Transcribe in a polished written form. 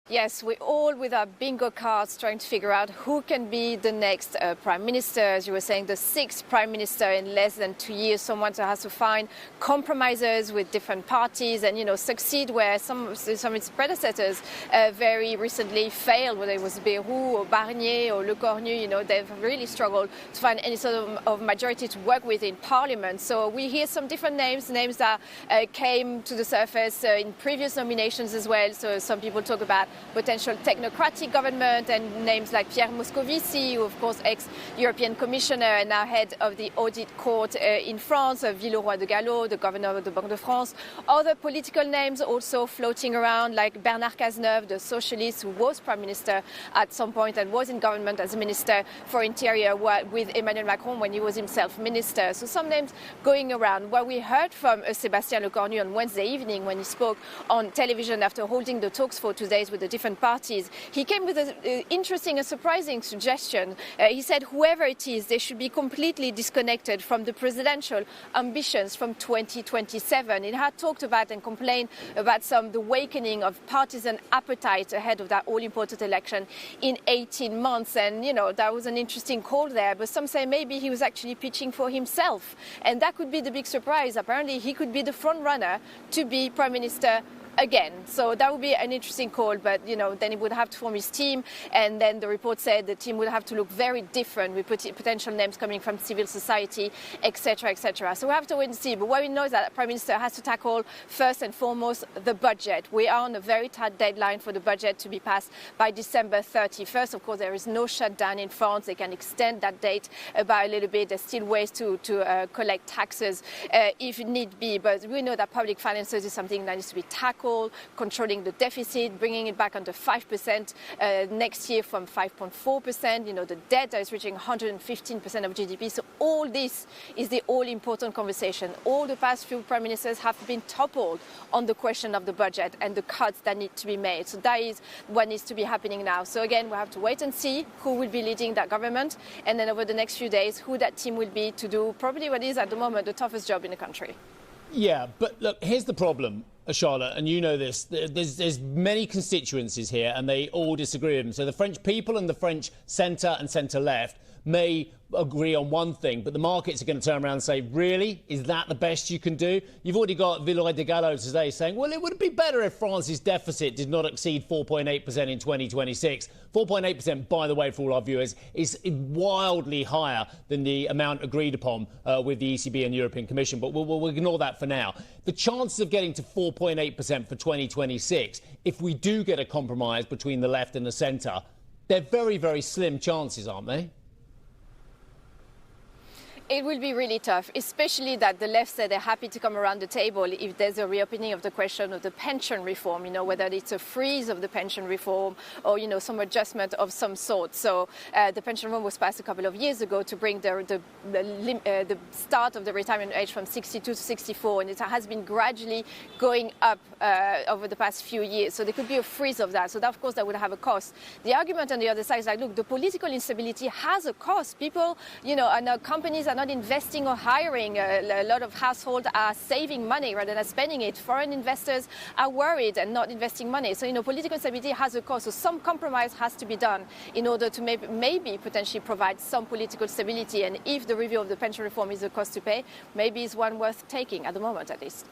Yes, we're all with our bingo cards trying to figure out who can be the next prime minister. As you were saying, the sixth prime minister in less than 2 years. Someone who has to find compromises with different parties and, succeed where some of its predecessors very recently failed, whether it was Bayrou or Barnier or Lecornu. They've really struggled to find any sort of majority to work with in parliament. So we hear some different names that came to the surface in previous nominations as well. So some people talk about potential technocratic government and names like Pierre Moscovici, who of course ex-European Commissioner and now head of the Audit Court in France, Villeroy de Galhau, the governor of the Banque de France. Other political names also floating around like Bernard Cazeneuve, the socialist who was prime minister at some point and was in government as minister for interior with Emmanuel Macron when he was himself minister. So some names going around. What we heard from Sébastien Lecornu on Wednesday evening when he spoke on television after holding the talks for 2 days with the different parties, he came with an interesting and surprising suggestion. He said whoever it is, they should be completely disconnected from the presidential ambitions from 2027. He had talked about and complained about the awakening of partisan appetite ahead of that all-important election in 18 months. And, that was an interesting call there. But some say maybe he was actually pitching for himself. And that could be the big surprise. Apparently, he could be the front runner to be prime minister again. So that would be an interesting call, but then he would have to form his team, and then the report said the team would have to look very different with potential names coming from civil society, etc., etc. So we have to wait and see. But what we know is that the Prime Minister has to tackle first and foremost the budget. We are on a very tight deadline for the budget to be passed by December 31st. Of course, there is no shutdown in France. They can extend that date by a little bit. There's still ways to collect taxes if need be, but we know that public finances is something that needs to be tackled. Controlling the deficit, bringing it back under 5% next year from 5.4%. The debt that is reaching 115% of GDP. So all this is the all-important conversation. All the past few prime ministers have been toppled on the question of the budget and the cuts that need to be made. So that is what needs to be happening now. So again, we have to wait and see who will be leading that government, and then over the next few days, who that team will be to do probably what is at the moment the toughest job in the country. Yeah, but look, here's the problem, Charlotte, and you know this. There's many constituencies here, and they all disagree with them. So the French people and the French centre and centre-left may agree on one thing, but the markets are going to turn around and say, really? Is that the best you can do? You've already got Villeroy de Galhau today saying, well, it would be better if France's deficit did not exceed 4.8% in 2026. 4.8%, by the way, for all our viewers, is wildly higher than the amount agreed upon with the ECB and European Commission, but we'll ignore that for now. The chances of getting to 4.8% for 2026, if we do get a compromise between the left and the centre, they're very, very slim chances, aren't they? It will be really tough, especially that the left said they're happy to come around the table if there's a reopening of the question of the pension reform, whether it's a freeze of the pension reform or, some adjustment of some sort. So the pension reform was passed a couple of years ago to bring the start of the retirement age from 62 to 64, and it has been gradually going up over the past few years. So there could be a freeze of that. So that, of course, that would have a cost. The argument on the other side is like, look, the political instability has a cost. People, and companies are not investing or hiring. A lot of households are saving money rather than spending it. Foreign investors are worried and not investing money. So, political instability has a cost. So some compromise has to be done in order to maybe potentially provide some political stability. And if the review of the pension reform is a cost to pay, maybe it's one worth taking at the moment, at least.